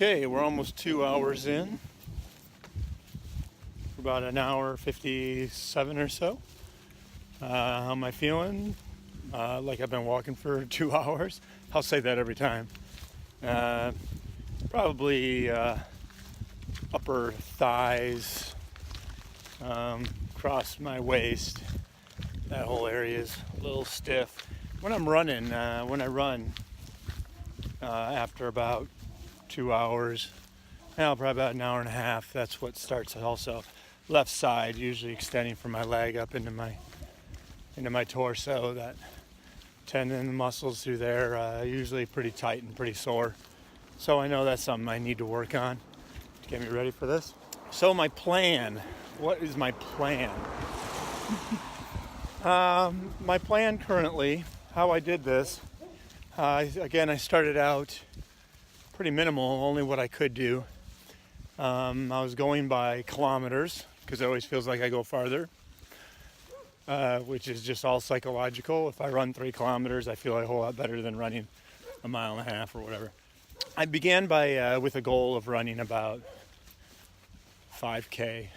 Okay, we're almost 2 hours in. About an hour 57 or so. How am I feeling? Like I've been walking for 2 hours. I'll say that every time. Probably upper thighs, across my waist. That whole area is a little stiff. When I'm running, when I run after about 2 hours, now probably about an hour and a half, that's what starts also. Left side, usually extending from my leg up into my torso. That tendon and muscles through there usually pretty tight and pretty sore. So I know that's something I need to work on to get me ready for this. So my plan, what is my plan? My plan currently, how I did this, again, I started out pretty minimal, only what I could do. I was going by kilometers because it always feels like I go farther, which is just all psychological. If I run 3 kilometers, I feel a whole lot better than running a mile and a half or whatever. I began with a goal of running about 5K,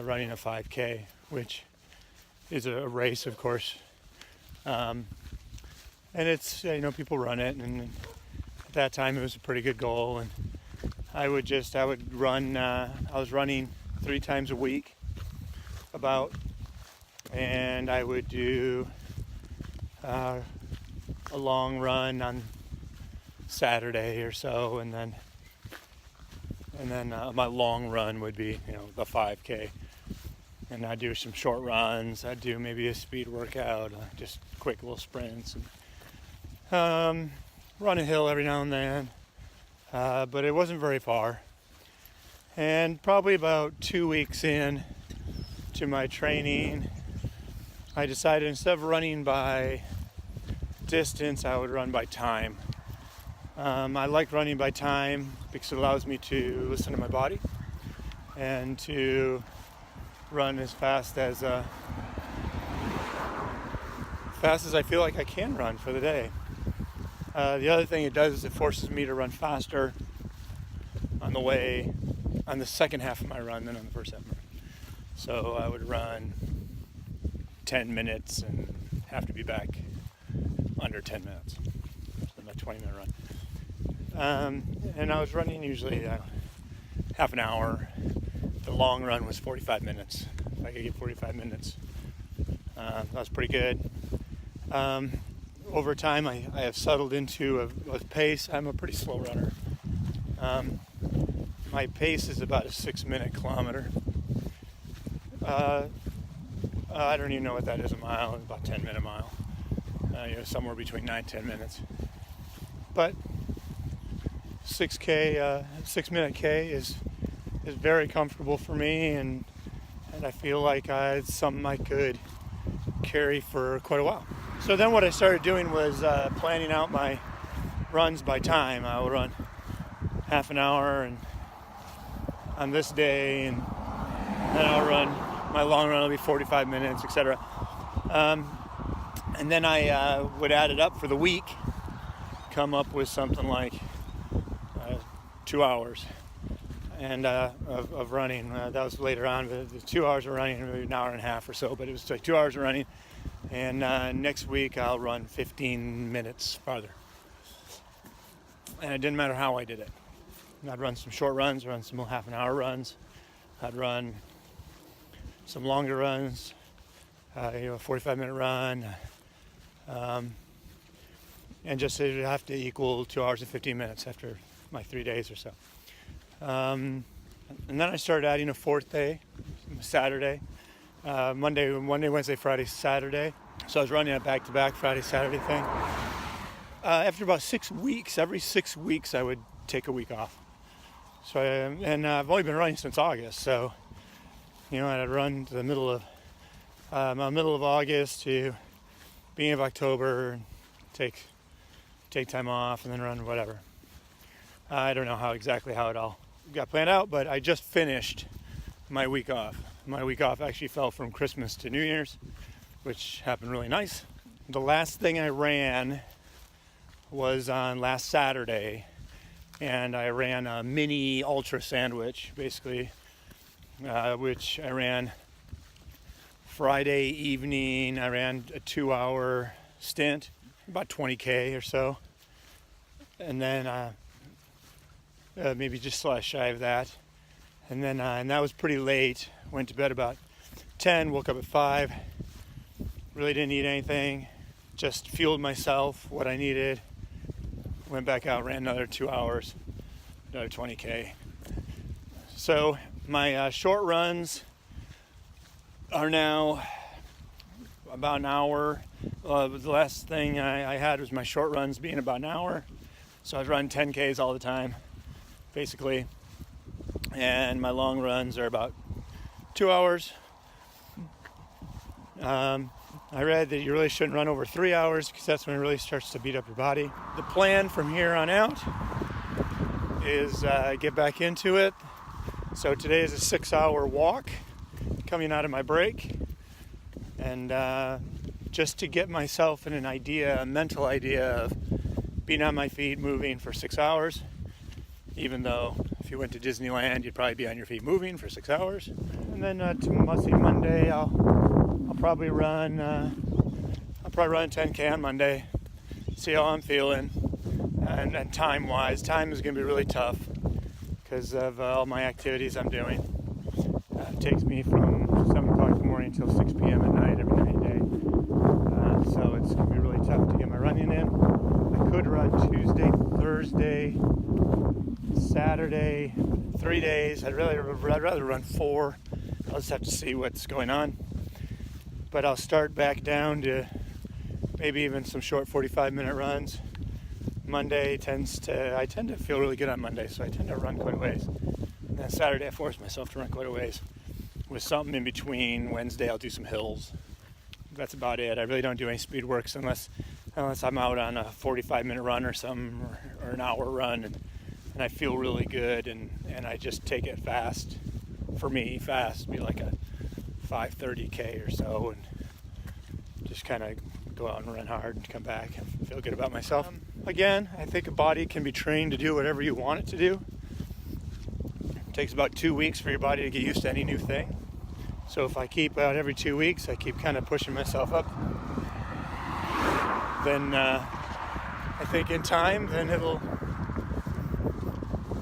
running a 5K, which is a race, of course. And it's, people run it, and at that time it was a pretty good goal. And I would run, I was running 3 times a week about, and I would do a long run on Saturday or so, and then my long run would be, the 5K. And I'd do some short runs. I'd do maybe a speed workout, just quick little sprints, and run a hill every now and then. But it wasn't very far. And probably about 2 weeks in to my training, I decided instead of running by distance, I would run by time. I like running by time because it allows me to listen to my body and to run as fast as I feel like I can run for the day. The other thing it does is it forces me to run faster on the second half of my run than on the first half of my run. So I would run 10 minutes and have to be back under 10 minutes. So about 20-minute run. And I was running usually half an hour. The long run was 45 minutes. If I could get 45 minutes, that was pretty good. Over time, I have settled into a pace. I'm a pretty slow runner. My pace is about a 6-minute kilometer. I don't even know what that is a mile. It's about 10-minute mile. Somewhere between 9 and 10 minutes. But 6-minute K is very comfortable for me, and I feel like it's something I could carry for quite a while. So then what I started doing was planning out my runs by time. I will run half an hour and on this day, and then I'll run my long run will be 45 minutes, etc. And then I would add it up for the week, come up with something like 2 hours and of running. That was later on. The 2 hours of running, maybe an hour and a half or so, but it was like 2 hours of running. And next week I'll run 15 minutes farther. And it didn't matter how I did it. I'd run some short runs, run some half an hour runs. I'd run some longer runs, a 45-minute run. And just it would have to equal 2 hours and 15 minutes after my 3 days or so. And then I started adding a 4th day, Saturday. Monday, Wednesday, Friday, Saturday. So I was running a back-to-back Friday, Saturday thing. After about 6 weeks, every 6 weeks I would take a week off. So I've only been running since August. So, I'd run to the middle of August to beginning of October, and take time off, and then run whatever. I don't know how it all got planned out, but I just finished my week off. My week off actually fell from Christmas to New Year's, which happened really nice. The last thing I ran was on last Saturday, and I ran a mini ultra sandwich, basically, which I ran Friday evening. I ran a 2-hour stint, about 20K or so, and then maybe just shy of that. And then and that was pretty late. Went to bed about 10, woke up at 5. Really didn't eat anything. Just fueled myself what I needed. Went back out, ran another 2 hours, another 20K. So my short runs are now about an hour. The last thing I had was my short runs being about an hour. So I was running 10Ks all the time, basically. And my long runs are about 2 hours. I read that you really shouldn't run over 3 hours because that's when it really starts to beat up your body. The plan from here on out is get back into it. So today is a 6-hour walk coming out of my break. And just to get myself in an idea, a mental idea of being on my feet, moving for 6 hours. Even though if you went to Disneyland, you'd probably be on your feet moving for 6 hours. And then Monday, I'll probably run 10K on Monday. See how I'm feeling. And time-wise, time is going to be really tough because of all my activities I'm doing. It takes me from 7 o'clock in the morning until 6 p.m. at night every night and day. So it's going to be really tough to get my running in. I could run Tuesday, Thursday, Saturday, 3 days. I'd rather run 4. I'll just have to see what's going on. But I'll start back down to maybe even some short 45-minute runs. Monday I tend to feel really good on Monday, so I tend to run quite a ways. And then Saturday I force myself to run quite a ways. With something in between. Wednesday I'll do some hills. That's about it. I really don't do any speed works unless I'm out on a 45-minute run or something, or an hour run, and I feel really good, and I just take it fast. For me, fast, be like a 5:30K or so, and just kind of go out and run hard and come back and feel good about myself. Again, I think a body can be trained to do whatever you want it to do. It takes about 2 weeks for your body to get used to any new thing. So if I keep out every 2 weeks, I keep kind of pushing myself up, then I think in time, then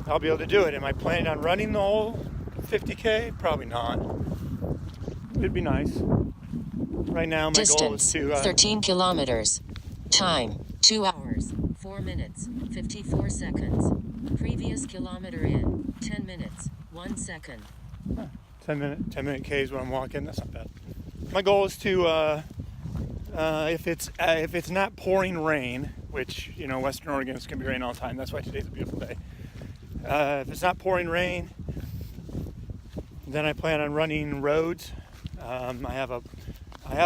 I'll be able to do it. Am I planning on running the whole 50K? Probably not. It'd be nice. Right now, my goal is to 13 kilometers. Time 2 hours, 4 minutes, 54 seconds. Previous kilometer in 10 minutes, 1 second. 10 minute Ks when I'm walking. That's not bad. My goal is to if it's not pouring rain, which Western Oregon is going to be raining all the time. That's why today's a beautiful day. If it's not pouring rain, then I plan on running roads. I have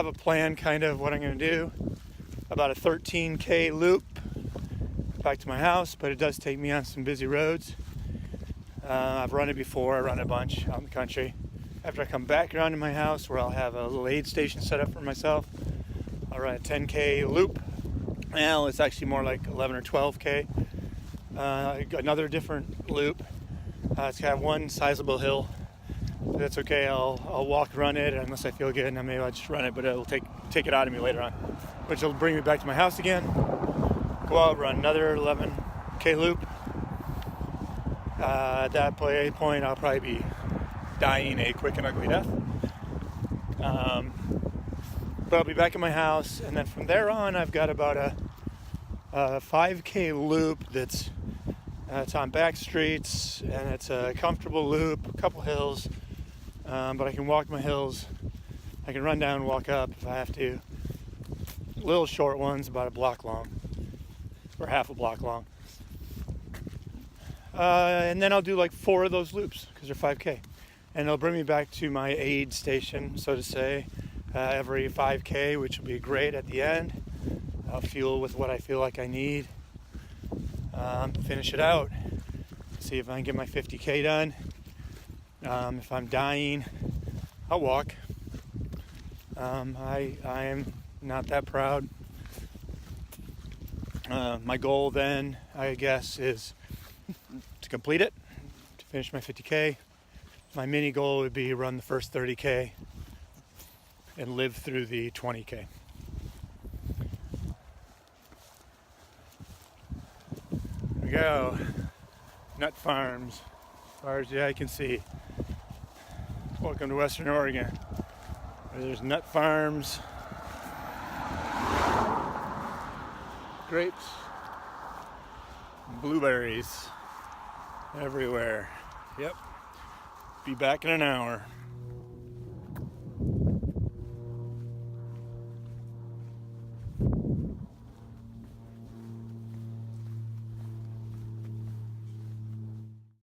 a plan, kind of what I'm going to do. About a 13K loop back to my house, but it does take me on some busy roads. I've run it before. I run a bunch out in the country. After I come back around to my house, where I'll have a little aid station set up for myself, I'll run a 10K loop. Well, it's actually more like 11 or 12K. Another different loop. It's got one sizable hill. That's okay. I'll walk, run it, unless I feel good, and then maybe I'll just run it. But it'll take it out of me later on, which will bring me back to my house again. Go out, run another 11K loop. At that point, I'll probably be dying a quick and ugly death. But I'll be back in my house, and then from there on, I've got about a 5K loop that's it's on back streets, and it's a comfortable loop, a couple hills, but I can walk my hills. I can run down and walk up if I have to. Little short ones, about a block long, or half a block long. And then I'll do like 4 of those loops, because they're 5K. And it'll bring me back to my aid station, so to say, every 5K, which will be great at the end. I'll fuel with what I feel like I need. Finish it out. See if I can get my 50K done. If I'm dying, I'll walk. I am not that proud. My goal then, I guess, is to complete it, to finish my 50K. My mini goal would be run the first 30K and live through the 20K. Here we go. Nut farms. As far as the eye can see. Welcome to Western Oregon, where there's nut farms, grapes, blueberries everywhere. Yep. Be back in an hour.